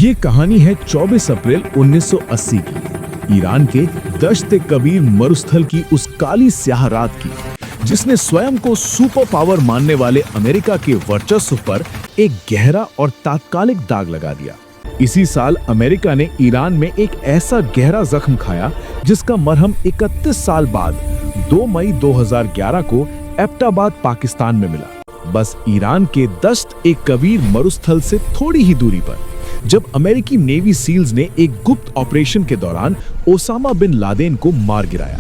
ये कहानी है 24 अप्रैल 1980 की, ईरान के दश्त कबीर मरुस्थल की उस काली स्याह रात की, जिसने स्वयं को सुपर पावर मानने वाले अमेरिका के वर्चस्व पर एक गहरा और तात्कालिक दाग लगा दिया। इसी साल अमेरिका ने ईरान में एक ऐसा गहरा जख्म खाया जिसका मरहम 31 साल बाद 2 मई 2011 को एबटाबाद पाकिस्तान में मिला। बस ईरान के दश्त कबीर मरुस्थल से थोड़ी ही दूरी पर, जब अमेरिकी नेवी सील्स ने एक गुप्त ऑपरेशन के दौरान ओसामा बिन लादेन को मार गिराया।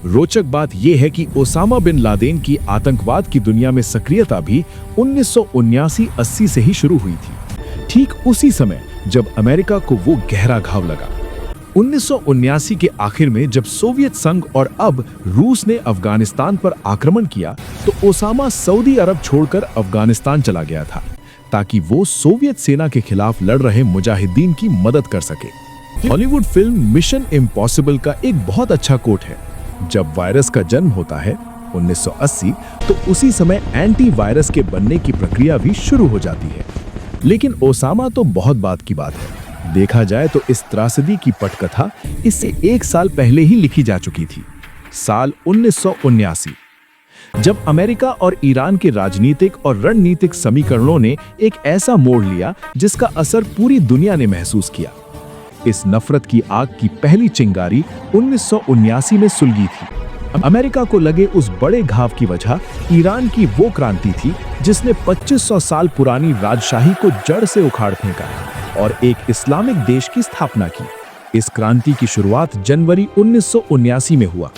रोचक बात यह है कि ओसामा बिन लादेन की आतंकवाद की दुनिया में सक्रियता भी 1979-80 से ही शुरू हुई थी, ठीक उसी समय जब अमेरिका को वो गहरा घाव लगा। 1979 के आखिर में जब सोवियत संघ और अब रूस ने अफगानिस्तान पर आक्रमण किया, तो ओसामा सऊदी अरब छोड़कर अफगानिस्तान चला गया था ताकि वो सोवियत सेना के खिलाफ लड़ रहे मुजाहिदीन की मदद कर सके। हॉलीवुड फिल्म मिशन इम्पॉसिबल का एक बहुत अच्छा कोट है, जब वायरस का जन्म होता है 1980, तो उसी समय एंटी वायरस के बनने की प्रक्रिया भी शुरू हो जाती है। लेकिन ओसामा तो बहुत बात की बात है। देखा जाए तो इस त्रासदी की पटकथा इससे 1 साल पहले ही लिखी जा चुकी थी, साल 1979, जब अमेरिका और ईरान के राजनीतिक और रणनीतिक समीकरणों ने एक ऐसा मोड़ लिया जिसका असर पूरी दुनिया ने महसूस किया। इस नफरत की आग की पहली चिंगारी 1979 में सुलगी थी। अमेरिका को लगे उस बड़े घाव की वजह ईरान की वो क्रांति थी जिसने 2500 साल पुरानी राजशाही को जड़ से उखाड़ फेंका और एक इस्लामिक देश की स्थापना की। इस क्रांति की शुरुआत जनवरी 1979 में हुआ।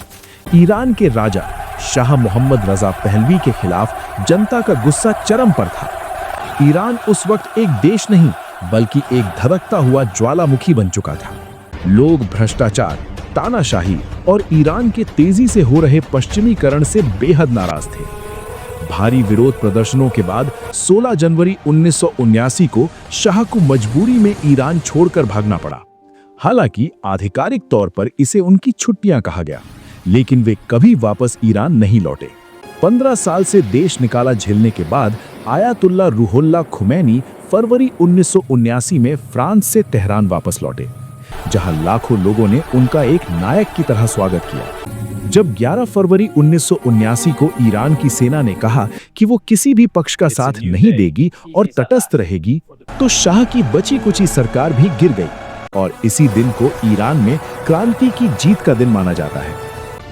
ईरान के राजा शाह मोहम्मद रजा पहलवी के खिलाफ जनता का गुस्सा चरम पर था। ईरान उस वक्त एक देश नहीं बल्कि एक धधकता हुआ ज्वालामुखी बन चुका था। लोग भ्रष्टाचार, तानाशाही और ईरान के तेजी से हो रहे पश्चिमीकरण से बेहद नाराज थे। भारी विरोध प्रदर्शनों के बाद 16 जनवरी 1979 को शाह को मजबूरी में ईरान छोड़कर भागना पड़ा। हालांकि आधिकारिक तौर पर इसे उनकी छुट्टियां कहा गया, लेकिन वे कभी वापस ईरान नहीं लौटे। 15 साल से देश निकाला झेलने के बाद आयतुल्लाह रूहुल्लाह खुमैनी फरवरी 1979 में फ्रांस से तेहरान वापस लौटे, जहां लाखों लोगों ने उनका एक नायक की तरह स्वागत किया। जब 11 फरवरी 1979 को ईरान की सेना ने कहा कि वो किसी भी पक्ष का साथ नहीं देगी और तटस्थ रहेगी, तो शाह की बची कुची सरकार भी गिर गई और इसी दिन को ईरान में क्रांति की जीत का दिन माना जाता है।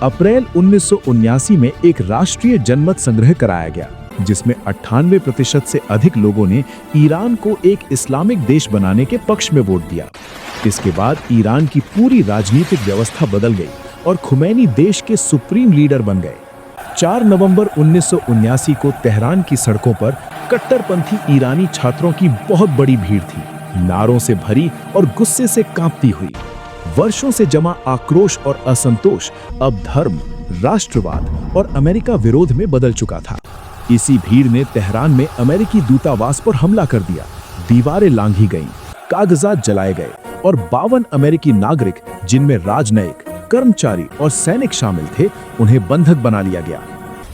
अप्रैल 1979 में एक राष्ट्रीय जनमत संग्रह कराया गया, जिसमें 98% से अधिक लोगों ने ईरान को एक इस्लामिक देश बनाने के पक्ष में वोट दिया। इसके बाद ईरान की पूरी राजनीतिक व्यवस्था बदल गई और खुमैनी देश के सुप्रीम लीडर बन गए। 4 नवंबर 1979 को तेहरान की सड़कों पर कट्टरपंथी ईरानी छात्रों की बहुत बड़ी भीड़ थी, नारों से भरी और गुस्से से कांपती हुई। वर्षों से जमा आक्रोश और असंतोष अब धर्म, राष्ट्रवाद और अमेरिका विरोध में बदल चुका था। इसी भीड़ ने तेहरान में अमेरिकी दूतावास पर हमला कर दिया, दीवारें लांघी गईं, कागजात जलाए गए और 52 अमेरिकी नागरिक, जिनमें राजनयिक, कर्मचारी और सैनिक शामिल थे, उन्हें बंधक बना लिया गया।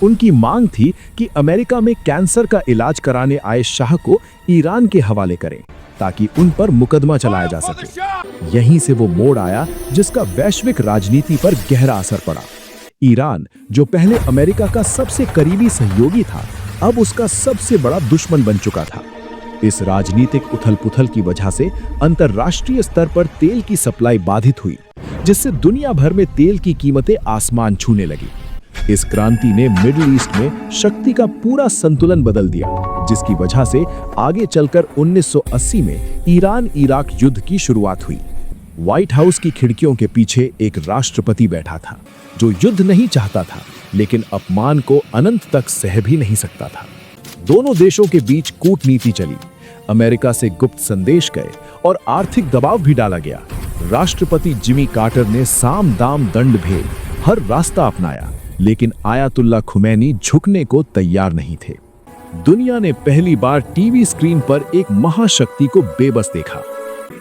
उनकी मांग थी कि अमेरिका में कैंसर का इलाज कराने आए शाह को ईरान के हवाले करें ताकि उन पर मुकदमा चलाया जा सके। यहीं से वो मोड़ आया जिसका वैश्विक राजनीति पर गहरा असर पड़ा। ईरान, जो पहले अमेरिका का सबसे करीबी सहयोगी था, अब उसका सबसे बड़ा दुश्मन बन चुका था। इस राजनीतिक उथल-पुथल की वजह से अंतर्राष्ट्रीय स्तर पर तेल की सप्लाई बाधित हुई, जिससे दुनिया भर में तेल की कीमतें आसमान छूने लगी। इस क्रांति ने मिडिल ईस्ट में शक्ति का पूरा संतुलन बदल दिया, जिसकी वजह से आगे चलकर 1980 में ईरान-इराक युद्ध की शुरुआत हुई। व्हाइट हाउस की खिड़कियों के पीछे एक राष्ट्रपति बैठा था जो युद्ध नहीं चाहता था, लेकिन अपमान को अनंत तक सह भी नहीं सकता था। दोनों देशों के बीच कूटनीति चली, अमेरिका से गुप्त संदेश गए और आर्थिक दबाव भी डाला गया। राष्ट्रपति जिमी कार्टर ने साम दाम दंड भेद हर रास्ता अपनाया, लेकिन आयतुल्लाह खुमैनी झुकने को तैयार नहीं थे। दुनिया ने पहली बार टीवी स्क्रीन पर एक महाशक्ति को बेबस देखा।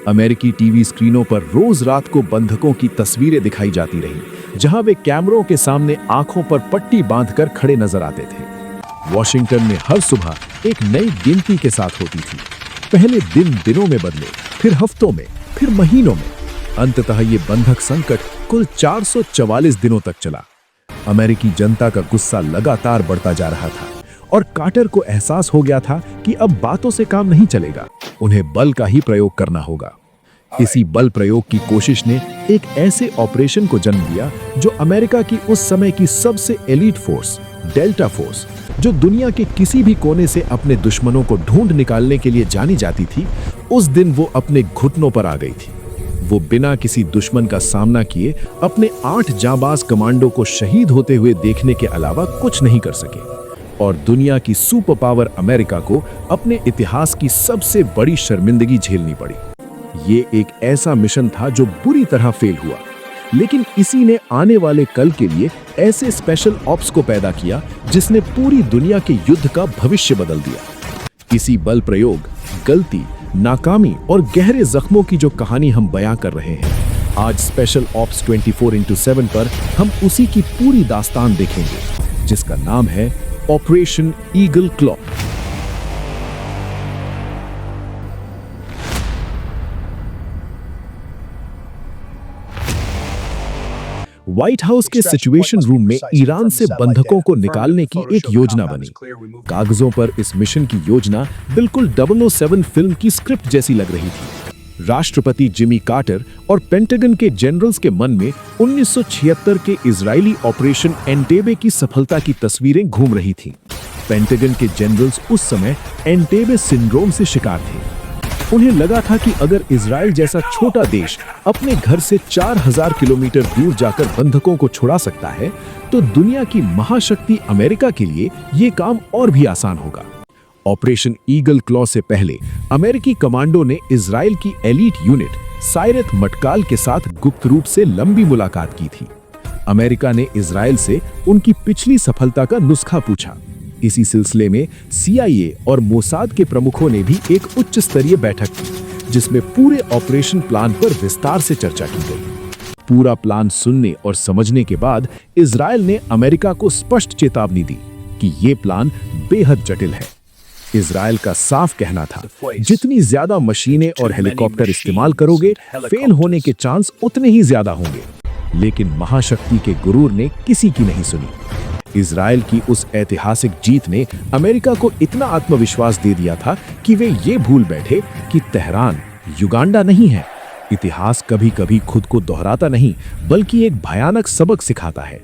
अमेरिकी टीवी स्क्रीनों पर रोज रात को बंधकों की तस्वीरें दिखाई जाती रही, जहां वे कैमरों के सामने आंखों पर पट्टी बांधकर खड़े नजर आते थे। वॉशिंगटन में हर सुबह एक नई गिनती के साथ होती थी। पहले दिन दिनों में बदले, फिर हफ्तों में, फिर महीनों में। अंततः ये बंधक संकट कुल 444 दिनों तक चला। अमेरिकी जनता का गुस्सा लगातार बढ़ता जा रहा था और कार्टर को एहसास हो गया था कि अब बातों से काम नहीं चलेगा, उन्हें बल का ही प्रयोग करना होगा। इसी बल प्रयोग की कोशिश ने एक ऐसे ऑपरेशन को जन्म दिया जो अमेरिका की उस समय की सबसे एलीट फोर्स, डेल्टा फोर्स, जो दुनिया के किसी भी कोने से अपने दुश्मनों को ढूंढ निकालने के लिए जानी जाती थी, उस दिन वो अपने घुटनों पर आ गई थी। वो बिना किसी दुश्मन का सामना किए अपने 8 जांबाज कमांडो को शहीद होते हुए देखने के अलावा कुछ नहीं कर सके और दुनिया की सुपर पावर अमेरिका को अपने इतिहास की सबसे बड़ी शर्मिंदगी झेलनी पड़ी। ये एक ऐसा मिशन था जो बुरी तरह फेल हुआ, लेकिन इसी ने आने वाले कल के लिए ऐसे स्पेशल ऑप्स को पैदा किया जिसने पूरी दुनिया के युद्ध का भविष्य बदल दिया। इसी बल प्रयोग, गलती, नाकामी और गहरे जख्मों की जो कहानी हम बयां कर रहे हैं, आज स्पेशल ऑप्स 24x7 पर हम उसी की पूरी दास्तान देखेंगे, जिसका नाम है Operation Eagle Claw. White House के सिचुएशन रूम में ईरान से बंधकों को निकालने की एक योजना बनी। कागजों पर इस मिशन की योजना बिल्कुल 007 फिल्म की स्क्रिप्ट जैसी लग रही थी। राष्ट्रपति जिमी कार्टर और पेंटागन के जनरल्स के मन में 1976 के इजरायली ऑपरेशन एंटेबे की सफलता की तस्वीरें घूम रही थीं। पेंटागन के जनरल्स उस समय एंटेबे सिंड्रोम से शिकार थे। उन्हें लगा था कि अगर इजराइल जैसा छोटा देश अपने घर से 4000 किलोमीटर दूर जाकर बंधकों को छुड़ा सकता है, तो दुनिया की महाशक्ति अमेरिका के लिए ये काम और भी आसान होगा। ऑपरेशन ईगल क्लॉ से पहले अमेरिकी कमांडो ने इजराइल की एलीट यूनिट सायरत मटकाल के साथ गुप्त रूप से लंबी मुलाकात की थी। अमेरिका ने इजराइल से उनकी पिछली सफलता का नुस्खा पूछा। इसी सिलसिले में CIA और मोसाद के प्रमुखों ने भी एक उच्च स्तरीय बैठक की, जिसमें पूरे ऑपरेशन प्लान पर विस्तार से चर्चा की गई। पूरा प्लान सुनने और समझने के बाद इजराइल ने अमेरिका को स्पष्ट चेतावनी दी कि ये प्लान बेहद जटिल है। इजराइल का साफ कहना था, जितनी ज्यादा मशीनें और हेलीकॉप्टर इस्तेमाल करोगे, फेल होने के चांस उतने ही ज्यादा होंगे। लेकिन महाशक्ति के गुरूर ने किसी की नहीं सुनी। इजराइल की उस ऐतिहासिक जीत ने अमेरिका को इतना आत्मविश्वास दे दिया था कि वे ये भूल बैठे कि तेहरान युगांडा नहीं है। इतिहास कभी-कभी खुद को दोहराता नहीं, बल्कि एक भयानक सबक सिखाता है।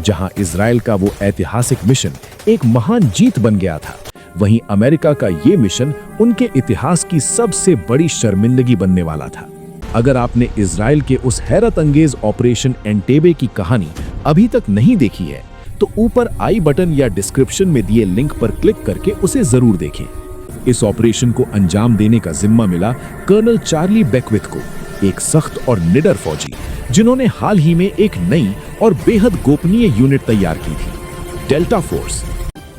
जहां इजराइल का वो ऐतिहासिक मिशन एक महान जीत बन गया था, वहीं अमेरिका का ये मिशन उनके इतिहास की सबसे बड़ी शर्मिंदगी बनने वाला था। अगर आपने इजराइल के उस हैरत अंगेज ऑपरेशन एंटेबे की कहानी अभी तक नहीं देखी है, तो ऊपर आई बटन या डिस्क्रिप्शन में दिए लिंक पर क्लिक करके उसे जरूर देखें। इस ऑपरेशन को अंजाम देने का जिम्मा मिला कर्नल चार्ली बेकविथ को, एक सख्त और निडर फौजी, जिन्होंने हाल ही में एक नई और बेहद गोपनीय यूनिट तैयार की थी, डेल्टा फोर्स।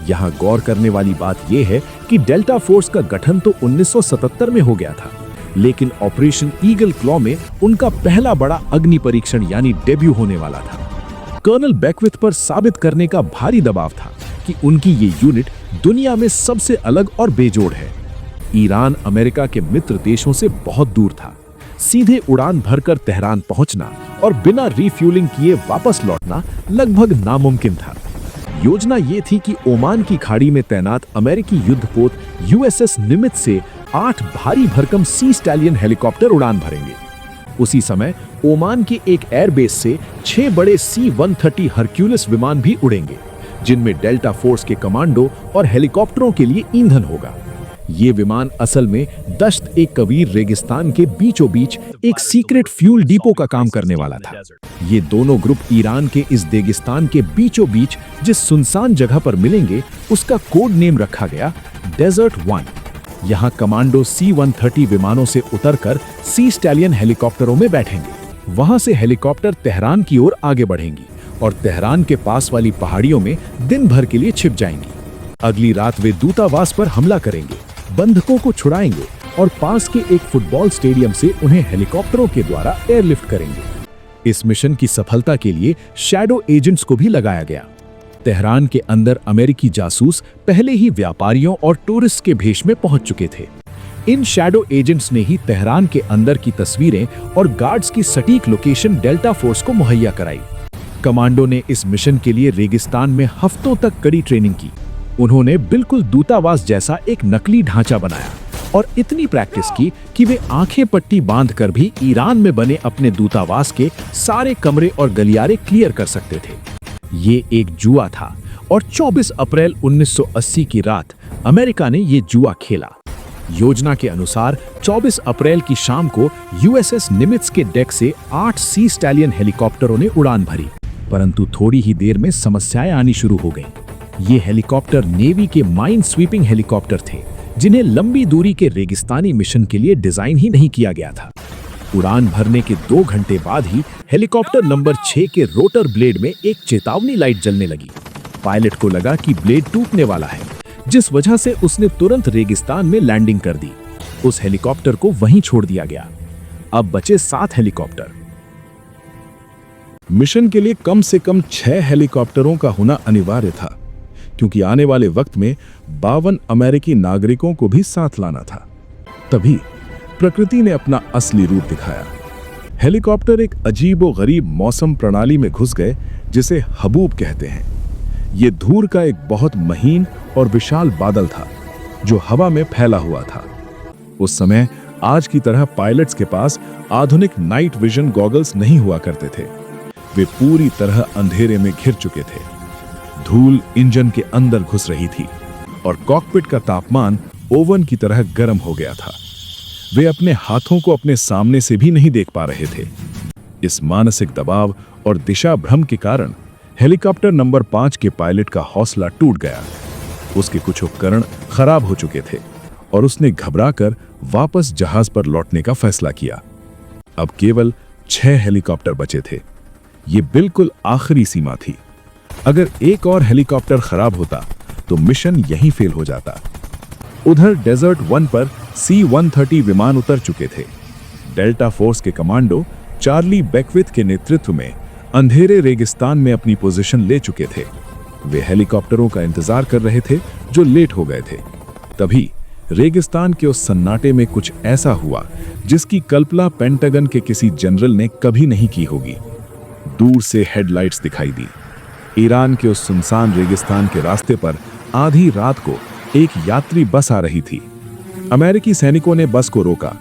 यहाँ गौर करने वाली बात यह है कि डेल्टा फोर्स का गठन तो 1977 में हो गया था, लेकिन ऑपरेशन ईगल क्लॉ में उनका पहला बड़ा अग्नि परीक्षण यानी डेब्यू होने वाला था। कर्नल बेकविथ पर साबित करने का भारी दबाव था कि उनकी ये यूनिट दुनिया में सबसे अलग और बेजोड़ है। ईरान अमेरिका के मित्र देशों से बहुत दूर था। सीधे उड़ान भरकर तेहरान पहुंचना और बिना रिफ्यूलिंग किए वापस लौटना लगभग नामुमकिन था। योजना ये थी कि ओमान की खाड़ी में तैनात अमेरिकी युद्धपोत USS निमित्ज से 8 भारी भरकम सी स्टैलियन हेलीकॉप्टर उड़ान भरेंगे। उसी समय ओमान के एक एयरबेस से 6 बड़े C-130 हरक्यूलिस विमान भी उड़ेंगे, जिनमें डेल्टा फोर्स के कमांडो और हेलीकॉप्टरों के लिए ईंधन होगा। ये विमान असल में दश्त-ए-कबीर रेगिस्तान के बीचों बीच एक सीक्रेट फ्यूल डिपो का काम करने वाला था। ये दोनों ग्रुप ईरान के इस रेगिस्तान के बीचों बीच जिस सुनसान जगह पर मिलेंगे, उसका कोड नेम रखा गया डेजर्ट 1। यहाँ कमांडो C-130 विमानों से उतरकर सी स्टैलियन हेलीकॉप्टरों में बैठेंगे। वहां से हेलीकॉप्टर तेहरान की ओर आगे बढ़ेंगी और तेहरान के पास वाली पहाड़ियों में दिन भर के लिए छिप जाएंगी। अगली रात वे दूतावास पर हमला करेंगे, बंधकों को छुड़ाएंगे और पास के एक फुटबॉल स्टेडियम से उन्हें हेलीकॉप्टरों के द्वारा एयरलिफ्ट करेंगे। इस मिशन की सफलता के लिए शैडो एजेंट्स को भी लगाया गया। तेहरान के अंदर अमेरिकी जासूस पहले ही व्यापारियों और टूरिस्ट के भेष में पहुंच चुके थे। इन शैडो एजेंट्स ने ही तेहरान के अंदर की तस्वीरें और गार्ड्स की सटीक लोकेशन डेल्टा फोर्स को मुहैया कराई। कमांडो ने इस मिशन के लिए रेगिस्तान में हफ्तों तक कड़ी ट्रेनिंग की। उन्होंने बिल्कुल दूतावास जैसा एक नकली ढांचा बनाया और इतनी प्रैक्टिस की कि वे आंखें पट्टी बांधकर भी ईरान में बने अपने दूतावास के सारे कमरे और गलियारे क्लियर कर सकते थे। ये एक जुआ था और 24 अप्रैल 1980 की रात अमेरिका ने ये जुआ खेला। योजना के अनुसार 24 अप्रैल की शाम को यूएसएस निमित्ज के डेक से 8 सी स्टैलियन हेलीकॉप्टरों ने उड़ान भरी, परंतु थोड़ी ही देर में समस्याएं आनी शुरू हो गईं। ये हेलीकॉप्टर नेवी के माइन स्वीपिंग हेलीकॉप्टर थे, जिन्हें लंबी दूरी के रेगिस्तानी मिशन के लिए डिजाइन ही नहीं किया गया था। उड़ान भरने के 2 घंटे बाद ही हेलीकॉप्टर नंबर 6 के रोटर ब्लेड में एक चेतावनी लाइट जलने लगी। पायलट को लगा कि ब्लेड टूटने वाला है, जिस वजह से उसने तुरंत रेगिस्तान में लैंडिंग कर दी। उस हेलीकॉप्टर को वहीं छोड़ दिया गया। अब बचे 7 हेलीकॉप्टर। मिशन के लिए कम से कम 6 हेलीकॉप्टरों का होना अनिवार्य था, क्योंकि आने वाले वक्त में 52 अमेरिकी नागरिकों को भी साथ लाना था। तभी प्रकृति ने अपना असली रूप दिखाया। हेलीकॉप्टर एक अजीबोगरीब मौसम प्रणाली में घुस गए, जिसे हबूब कहते हैं। ये धूल का एक बहुत महीन और विशाल बादल था, जो हवा में फैला हुआ था। उस समय आज की तरह पायलट्स के पास आधुनिक नाइट विजन गॉगल्स नहीं हुआ करते थे। वे पूरी तरह अंधेरे में घिर चुके थे। धूल इंजन के अंदर घुस रही थी और कॉकपिट का तापमान ओवन की तरह गर्म हो गया था। वे अपने हाथों को अपने सामने से भी नहीं देख पा रहे थे। इस मानसिक दबाव और दिशा भ्रम के कारण हेलीकॉप्टर नंबर 5 के पायलट का हौसला टूट गया। उसके कुछ उपकरण खराब हो चुके थे और उसने घबराकर वापस जहाज पर लौटने का फैसला किया। अब केवल 6 हेलीकॉप्टर बचे थे। ये बिल्कुल आखिरी सीमा थी। अगर एक और हेलीकॉप्टर खराब होता तो मिशन यहीं फेल हो जाता। उधर डेजर्ट 1 पर C-130 विमान उतर चुके थे। डेल्टा फोर्स के कमांडो चार्ली बेकविथ के नेतृत्व में अंधेरे रेगिस्तान में अपनी पोजीशन ले चुके थे। वे हेलीकॉप्टरों का इंतजार कर रहे थे जो लेट हो गए थे। तभी रेगिस्तान के उस सन्नाटे में कुछ ऐसा हुआ जिसकी कल्पना पेंटागन के किसी जनरल ने कभी नहीं की होगी। दूर से हेडलाइट्स दिखाई दी। ईरान के उस सुनसान रेगिस्तान के रास्ते पर आधी रात को एक यात्री बस आ रही थी। अमेरिकी सैनिकों ने बस को रोका।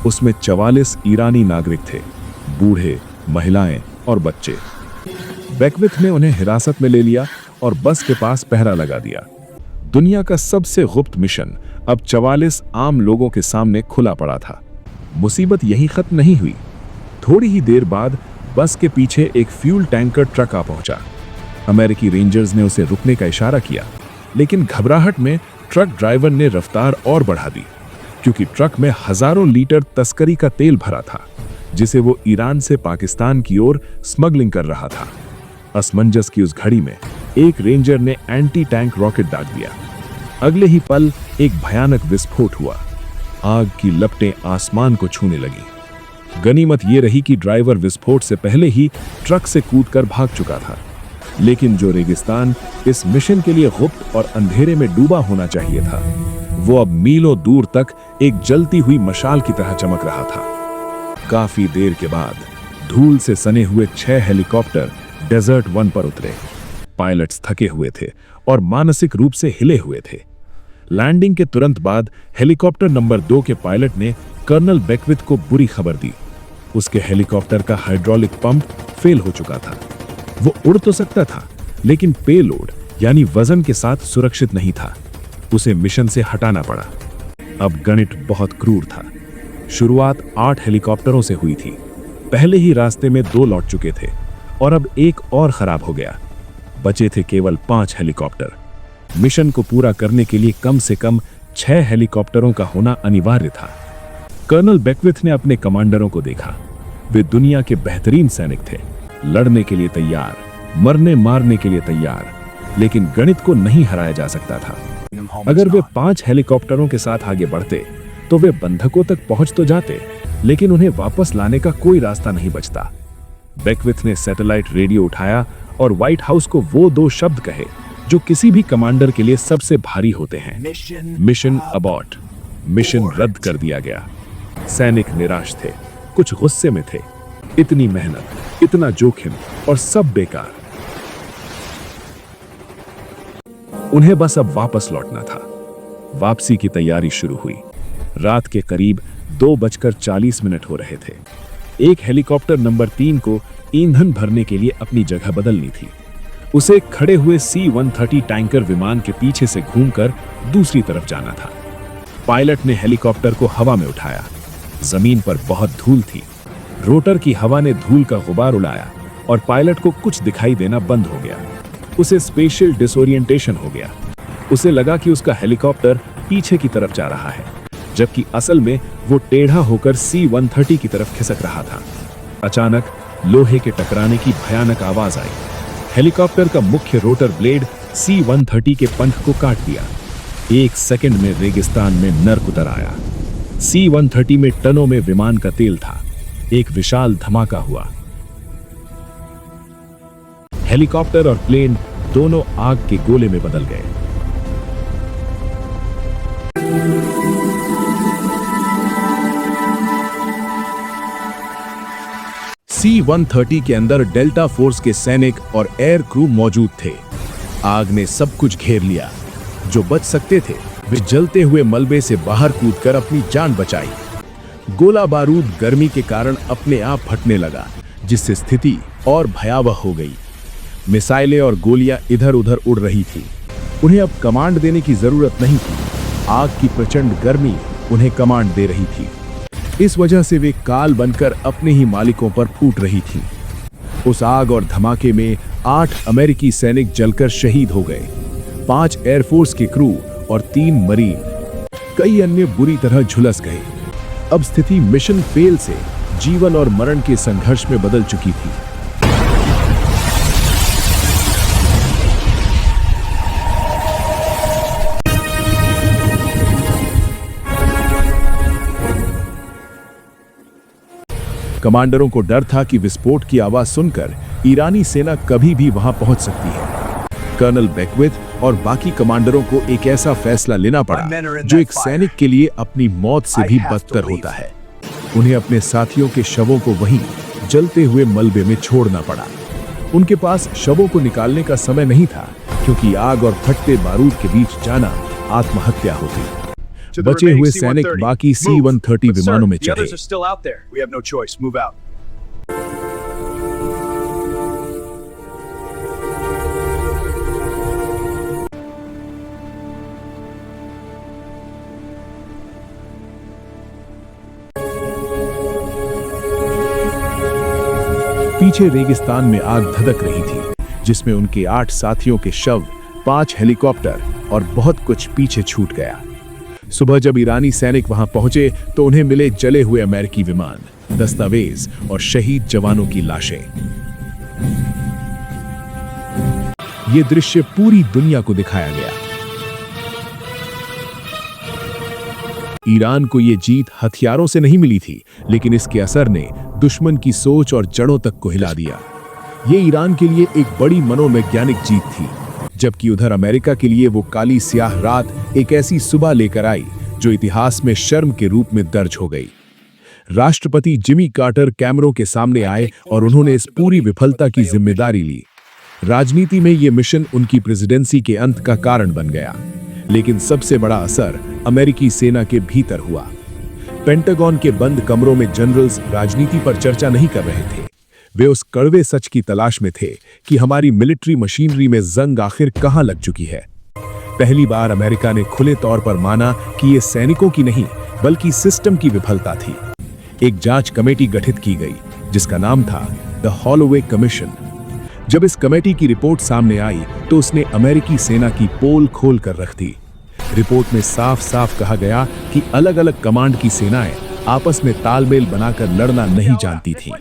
उसमें 44 ईरानी नागरिक थे, बूढ़े, महिलाएं और बच्चे। बेकविथ ने उन्हें हिरासत में ले लिया और बस के पास पहरा लगा दिया। दुनिया का सबसे गुप्त मिशन अब 44 आम लोगों के सामने खुला पड़ा था। मुसीबत यहीं खत्म नहीं हुई। थोड़ी ही देर बाद बस के पीछे एक फ्यूल टैंकर ट्रक आ पहुंचा। अमेरिकी रेंजर्स ने उसे रुकने का इशारा किया, लेकिन घबराहट में ट्रक ड्राइवर ने रफ्तार और बढ़ा दी, क्योंकि ट्रक में हजारों लीटर तस्करी का तेल भरा था, जिसे वो ईरान से पाकिस्तान की ओर स्मगलिंग कर रहा था। असमंजस की उस घड़ी में एक रेंजर ने एंटी टैंक रॉकेट दाग दिया। अगले ही पल एक भयानक विस्फोट हुआ। आग की लपटें आसमान को छूने लगी। गनीमत ये रही कि ड्राइवर विस्फोट से पहले ही ट्रक से कूदकर भाग चुका था। लेकिन जो रेगिस्तान इस मिशन के लिए गुप्त और अंधेरे में डूबा होना चाहिए था, वो अब मीलों दूर तक एक जलती हुई मशाल की तरह चमक रहा था। काफी देर के बाद धूल से सने हुए 6 हेलीकॉप्टर डेजर्ट 1 पर उतरे। पायलट्स थके हुए थे और मानसिक रूप से हिले हुए थे। लैंडिंग के तुरंत बाद हेलीकॉप्टर नंबर 2 के पायलट ने कर्नल बेकविथ को बुरी खबर दी। उसके हेलीकॉप्टर का हाइड्रोलिक पंप फेल हो चुका था। वो उड़ तो सकता था, लेकिन पेलोड यानी वजन के साथ सुरक्षित नहीं था। उसे मिशन से हटाना पड़ा। अब गणित बहुत क्रूर था। शुरुआत 8 हेलीकॉप्टरों से हुई थी। पहले ही रास्ते में 2 लौट चुके थे और अब एक और खराब हो गया। बचे थे केवल 5 हेलीकॉप्टर। मिशन को पूरा करने के लिए कम से कम 6 हेलीकॉप्टरों का होना अनिवार्य था। कर्नल बेकविथ ने अपने कमांडरों को देखा। वे दुनिया के बेहतरीन सैनिक थे, लड़ने के लिए तैयार, मरने मारने के लिए तैयार, लेकिन गणित को नहीं हराया जा सकता था। अगर वे 5 हेलीकॉप्टरों के साथ आगे बढ़ते तो वे बंधकों तक पहुंच तो जाते, लेकिन उन्हें वापस लाने का कोई रास्ता नहीं बचता। बेकविथ ने सैटेलाइट रेडियो उठाया और व्हाइट हाउस को वो 2 शब्द कहे जो किसी भी कमांडर के लिए सबसे भारी होते हैं, मिशन अबॉर्ट। मिशन रद्द कर दिया गया। सैनिक निराश थे, कुछ गुस्से में थे। इतनी मेहनत, इतना जोखिम और सब बेकार। उन्हें बस अब वापस लौटना था। वापसी की तैयारी शुरू हुई। रात के करीब 2:40 हो रहे थे। एक हेलीकॉप्टर नंबर 3 को ईंधन भरने के लिए अपनी जगह बदलनी थी। उसे खड़े हुए C-130 टैंकर विमान के पीछे से घूमकर दूसरी तरफ जाना था। पायलट ने हेलीकॉप्टर को हवा में उठाया। जमीन पर बहुत धूल थी। रोटर की हवा ने धूल का गुबार उड़ाया और पायलट को कुछ दिखाई देना बंद हो गया। उसे स्पेशल डिसोरिएंटेशन हो गया। उसे लगा कि उसका हेलीकॉप्टर पीछे की तरफ जा रहा है, जबकि असल में वो टेढ़ा होकर C-130 की तरफ खिसक रहा था। अचानक लोहे के टकराने की भयानक आवाज आई। हेलीकॉप्टर का मुख्य रोटर ब्लेड C-130 के पंख को काट दिया। 1 सेकंड में रेगिस्तान में नर्क उतर आया। C-130 में टनों में विमान का तेल था। एक विशाल धमाका हुआ। हेलीकॉप्टर और प्लेन दोनों आग के गोले में बदल गए। C-130 के अंदर डेल्टा फोर्स के सैनिक और एयर क्रू मौजूद थे। आग ने सब कुछ घेर लिया। जो बच सकते थे वे जलते हुए मलबे से बाहर कूदकर अपनी जान बचाई। गोला बारूद गर्मी के कारण अपने आप फटने लगा, जिससे स्थिति और भयावह हो गई। मिसाइलें और गोलियां इधर उधर उड़ रही थी। उन्हें अब कमांड देने की जरूरत नहीं थी। आग की प्रचंड गर्मी उन्हें कमांड दे रही थी। इस वजह से वे काल बनकर अपने ही मालिकों पर फूट रही थी। उस आग और धमाके में 8 अमेरिकी सैनिक जलकर शहीद हो गए, 5 एयरफोर्स के क्रू और 3 मरीन। कई अन्य बुरी तरह झुलस गए। अब स्थिति मिशन फेल से जीवन और मरण के संघर्ष में बदल चुकी थी। कमांडरों को डर था कि विस्फोट की आवाज सुनकर ईरानी सेना कभी भी वहां पहुंच सकती है। कर्नल बेकविथ और बाकी कमांडरों को एक ऐसा फैसला लेना पड़ा जो एक सैनिक के लिए अपनी मौत से भी बदतर होता है। उन्हें अपने साथियों के शवों को वहीं जलते हुए मलबे में छोड़ना पड़ा। उनके पास शवों को निकालने का समय नहीं था, क्योंकि आग और फटते बारूद के बीच जाना आत्महत्या होती। बचे हुए सैनिक बाकी C-130 विमानों में चढ़े। पीछे रेगिस्तान में आग धधक रही थी, जिसमें उनके 8 साथियों के शव, 5 हेलीकॉप्टर और बहुत कुछ पीछे छूट गया। सुबह जब ईरानी सैनिक वहां पहुंचे तो उन्हें मिले जले हुए अमेरिकी विमान, दस्तावेज और शहीद जवानों की लाशें। ये दृश्य पूरी दुनिया को दिखाया गया। ईरान को ये जीत हथियारों से नहीं मिली थी, लेकिन इसके असर ने दुश्मन की सोच और जड़ों तक को हिला दिया। ये ईरान के लिए एक बड़ी मनोवैज्ञानिक जीत थी, जबकि उधर अमेरिका के लिए वो काली स्याह रात एक ऐसी सुबह लेकर आई जो इतिहास में शर्म के रूप में दर्ज हो गई। राष्ट्रपति जिमी कार्टर कैमरों के सामने आए और उन्होंने इस पूरी विफलता की जिम्मेदारी ली। राजनीति में ये मिशन उनकी प्रेसिडेंसी के अंत का कारण बन गया, लेकिन सबसे बड़ा असर अमेरिकी सेना के भीतर हुआ। पेंटागन के बंद कमरों में जनरल्स राजनीति पर चर्चा नहीं कर रहे थे। वे उस कड़वे सच की तलाश में थे कि हमारी मिलिट्री मशीनरी में जंग आखिर कहां लग चुकी है। पहली बार अमेरिका ने खुले तौर पर माना कि ये सैनिकों की नहीं, बल्कि सिस्टम की विफलता थी। एक जांच कमेटी गठित की गई, जिसका नाम था द हॉलोवे कमीशन। जब इस कमेटी की रिपोर्ट सामने आई तो उसने अमेरिकी सेना की पोल खोल कर रख दी। रिपोर्ट में साफ साफ कहा गया कि अलग अलग कमांड की सेनाएं आपस में तालमेल बनाकर लड़ना नहीं जानती थीं।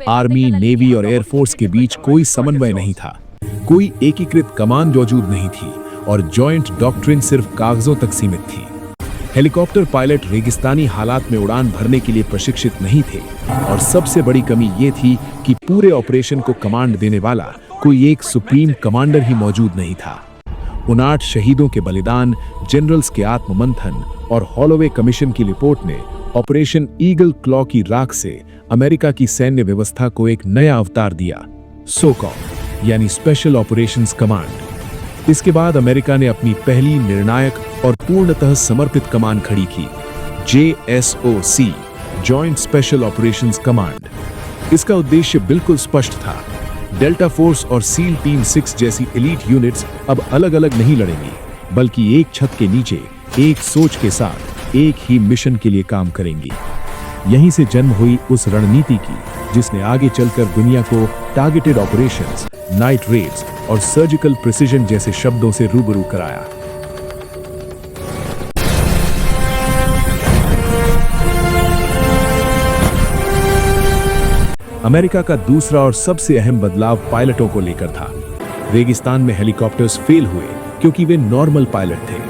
आर्मी, नेवी और एयरफोर्स के बीच कोई समन्वय नहीं था। कोई एकीकृत कमांड मौजूद नहीं थी और जॉइंट डॉक्ट्रिन सिर्फ कागजों तक सीमित थी। हेलीकॉप्टर पायलट रेगिस्तानी हालात में उड़ान भरने के लिए प्रशिक्षित नहीं थे, और सबसे बड़ी कमी ये थी कि पूरे ऑपरेशन को कमांड देने वाला कोई एक सुप्रीम कमांडर ही मौजूद नहीं था। उन 8 शहीदों के बलिदान, जनरल्स के आत्ममंथन और हॉलोवे कमीशन की रिपोर्ट ने ऑपरेशन ईगल क्लॉ की राख से अमेरिका की सैन्य व्यवस्था को एक नया अवतार दिया, सोकॉम यानी स्पेशल ऑपरेशंस कमांड। इसके बाद अमेरिका ने अपनी पहली निर्णायक और पूर्णतः समर्पित कमान खड़ी की, JSOC joint special operations command. इसका उद्देश्य बिल्कुल स्पष्ट था, डेल्टा फोर्स और सील टीम 6 जैसी एलीट यूनिट्स अब अलग अलग नहीं लड़ेंगी, बल्कि एक छत के नीचे एक सोच के साथ एक ही मिशन के लिए काम करेंगी। यहीं से जन्म हुई उस रणनीति की जिसने आगे चलकर दुनिया को टारगेटेड ऑपरेशंस, नाइट रेड्स और सर्जिकल प्रिसिजन जैसे शब्दों से रूबरू कराया। अमेरिका का दूसरा और सबसे अहम बदलाव पायलटों को लेकर था। रेगिस्तान में हेलीकॉप्टर्स फेल हुए क्योंकि वे नॉर्मल पायलट थे।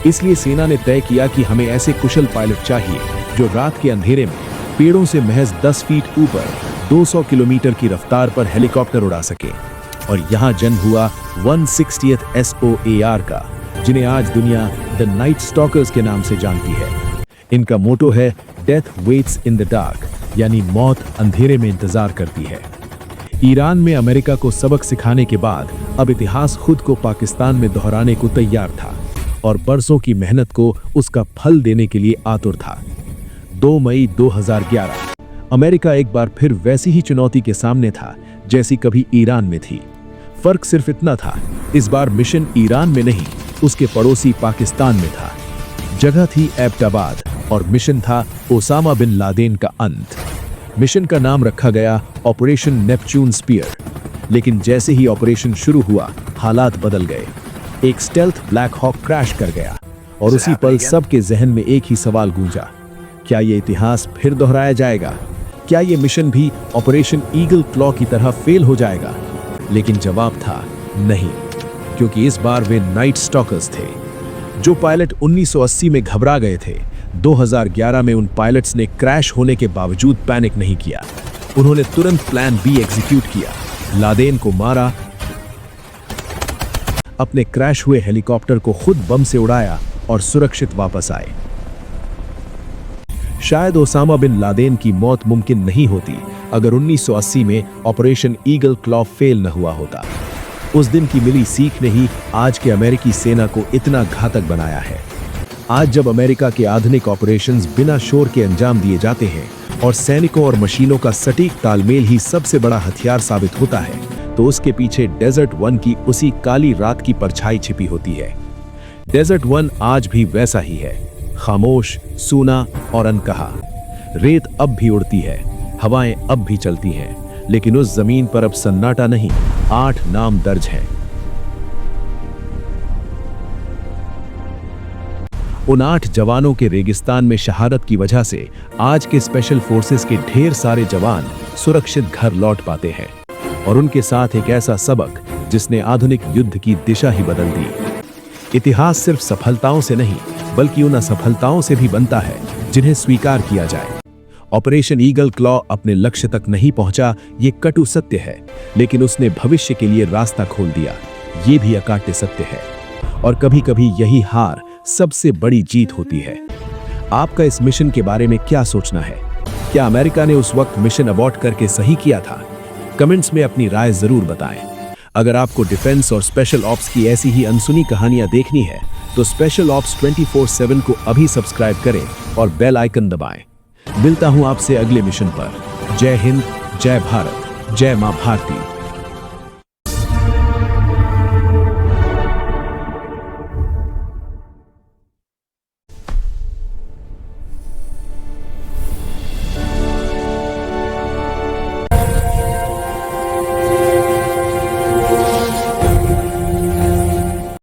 इसलिए सेना ने तय किया कि हमें ऐसे कुशल पायलट चाहिए जो रात के अंधेरे में पेड़ों से महज 10 फीट ऊपर 200 किलोमीटर की रफ्तार पर हेलीकॉप्टर उड़ा सके। और यहाँ जन्म हुआ 160th SOAR का, जिन्हें आज दुनिया द नाइट स्टॉकर्स के नाम से जानती है। इनका मोटो है death waits in the dark, यानी मौत अंधेरे में इंतजार करती है। ईरान में अमेरिका को सबक सिखाने के बाद अब इतिहास खुद को पाकिस्तान में दोहराने को तैयार था और बरसों की मेहनत को उसका फल देने के लिए आतुर था। 2 मई 2011 अमेरिका एक बार फिर वैसी ही चुनौती के सामने था जैसी कभी ईरान में थी। फर्क सिर्फ इतना था, इस बार मिशन ईरान में नहीं, उसके पड़ोसी पाकिस्तान में था। जगह थी एबटाबाद और मिशन था ओसामा बिन लादेन का अंत। मिशन का नाम रखा गया ऑपरेशन नेपच्यून स्पीयर। लेकिन जैसे ही ऑपरेशन शुरू हुआ, हालात बदल गए। एक स्टेल्थ ब्लैक हॉक क्रैश कर गया और उसी पल सबके जहन में एक ही सवाल गूंजा, क्या ये इतिहास फिर दोहराया जाएगा? क्या ये मिशन भी ऑपरेशन ईगल क्लॉ की तरह फेल हो जाएगा? लेकिन जवाब था नहीं, क्योंकि इस बार वे नाइट स्टॉकर्स थे। जो पायलट 1980 में घबरा गए थे, 2011 में उन पायलट्स ने क्रैश होने के बावजूद पैनिक नहीं किया। उन्होंने तुरंत प्लान बी एग्जीक्यूट किया, लादेन को मारा, अपने क्रैश हुए हेलीकॉप्टर को खुद बम से उड़ाया और सुरक्षित वापस आए। शायद ओसामा बिन लादेन की मौत मुमकिन नहीं होती अगर 1980 में ऑपरेशन ईगल क्लॉ फेल न हुआ होता। उस दिन की मिली सीख ने ही आज के अमेरिकी सेना को इतना घातक बनाया है। आज जब अमेरिका के आधुनिक ऑपरेशंस बिना शोर के अंजाम दिए जाते हैं और सैनिकों और मशीनों का सटीक तालमेल ही सबसे बड़ा हथियार साबित होता है, तो उसके पीछे डेजर्ट 1 की उसी काली रात की परछाई छिपी होती है। डेजर्ट 1 आज भी वैसा ही है, खामोश, सूना और अनकहा। रेत अब भी उड़ती है, हवाएं अब भी चलती हैं, लेकिन उस जमीन पर अब सन्नाटा नहीं, 8 नाम दर्ज हैं। उन 8 जवानों के रेगिस्तान में शहादत की वजह से आज के स्पेशल फोर्सेस के ढेर सारे जवान सुरक्षित घर लौट पाते हैं, और उनके साथ एक ऐसा सबक जिसने आधुनिक युद्ध की दिशा ही बदल दी। इतिहास सिर्फ सफलताओं से नहीं, बल्कि उन असफलताओं से भी बनता है जिन्हें स्वीकार किया जाए। ऑपरेशन ईगल क्लॉ अपने लक्ष्य तक नहीं पहुंचा, ये कटु सत्य है, लेकिन उसने भविष्य के लिए रास्ता खोल दिया, ये भी अकाट्य सत्य है। और कभी कभी यही हार सबसे बड़ी जीत होती है। आपका इस मिशन के बारे में क्या सोचना है? क्या अमेरिका ने उस वक्त मिशन अबॉर्ट करके सही किया था? कमेंट्स में अपनी राय जरूर बताएं। अगर आपको डिफेंस और स्पेशल ऑप्स की ऐसी ही अनसुनी कहानियां देखनी है, तो स्पेशल ऑप्स 24/7 को अभी सब्सक्राइब करें और बेल आइकन दबाएं। मिलता हूं आपसे अगले मिशन पर। जय हिंद, जय भारत, जय मां भारती।